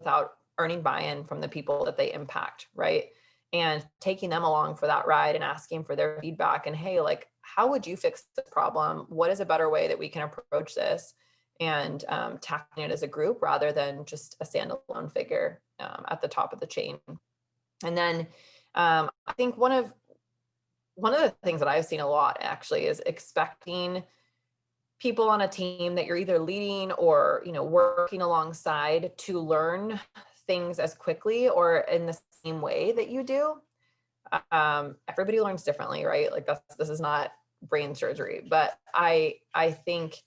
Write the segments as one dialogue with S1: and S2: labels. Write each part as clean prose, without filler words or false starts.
S1: without earning buy-in from the people that they impact, right? And taking them along for that ride and asking for their feedback and, hey, like, how would you fix this problem? What is a better way that we can approach this? And tackling it as a group rather than just a standalone figure at the top of the chain. And then I think one of the things that I've seen a lot actually is expecting people on a team that you're either leading or, working alongside to learn things as quickly or in the same way that you do. Everybody learns differently, right? Like this is not brain surgery, but I think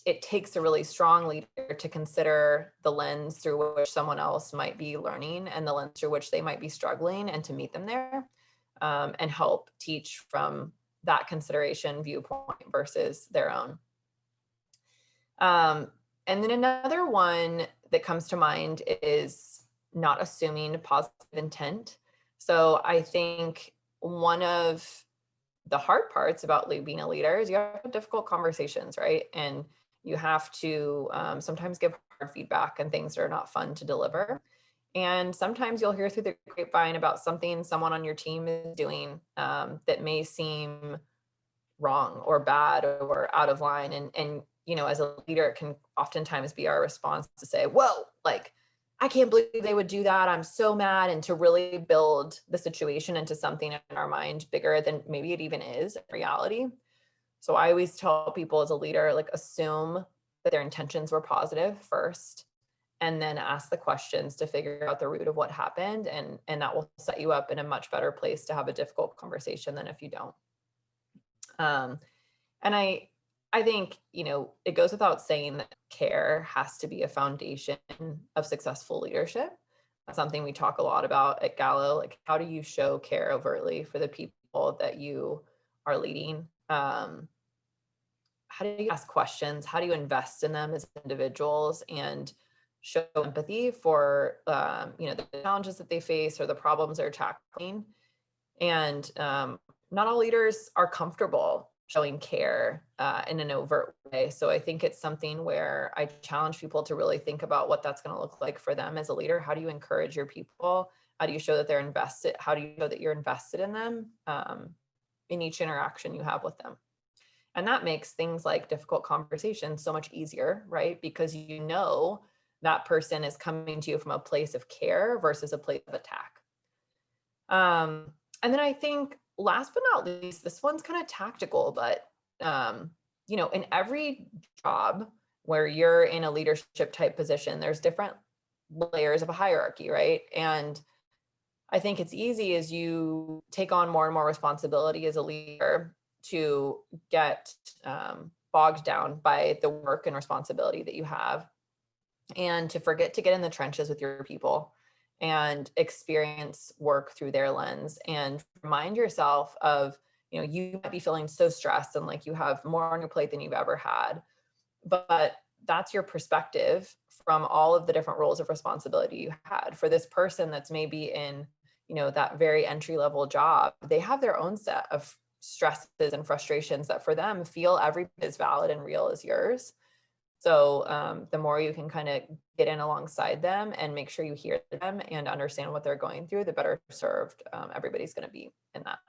S1: it takes a really strong leader to consider the lens through which someone else might be learning and the lens through which they might be struggling, and to meet them there and help teach from that consideration viewpoint versus their own. And then another one that comes to mind is not assuming positive intent. So I think one of the hard parts about being a leader is you have difficult conversations, right? And you have to sometimes give hard feedback and things that are not fun to deliver. And sometimes you'll hear through the grapevine about something someone on your team is doing that may seem wrong or bad or out of line. And as a leader, it can oftentimes be our response to say, whoa, like, I can't believe they would do that. I'm so mad. And to really build the situation into something in our mind bigger than maybe it even is in reality. So I always tell people as a leader, like, assume that their intentions were positive first, and then ask the questions to figure out the root of what happened. And that will set you up in a much better place to have a difficult conversation than if you don't. And I think, it goes without saying that care has to be a foundation of successful leadership. That's something we talk a lot about at Gallo. Like, how do you show care overtly for the people that you are leading? How do you ask questions? How do you invest in them as individuals and show empathy for, the challenges that they face or the problems they're tackling? And not all leaders are comfortable showing care in an overt way. So I think it's something where I challenge people to really think about what that's going to look like for them as a leader. How do you encourage your people? How do you show that they're invested? How do you show that you're invested in them in each interaction you have with them? And that makes things like difficult conversations so much easier, right? Because that person is coming to you from a place of care versus a place of attack. And then I think last but not least, this one's kind of tactical, but in every job where you're in a leadership type position, there's different layers of a hierarchy, right? And I think it's easy as you take on more and more responsibility as a leader to get bogged down by the work and responsibility that you have, and to forget to get in the trenches with your people and experience work through their lens, and remind yourself of, you might be feeling so stressed and like you have more on your plate than you've ever had, but that's your perspective from all of the different roles of responsibility you had. For this person that's maybe in, that very entry level job, they have their own set of stresses and frustrations that for them feel every bit as valid and real as yours. So the more you can kind of get in alongside them and make sure you hear them and understand what they're going through, the better served everybody's going to be in that.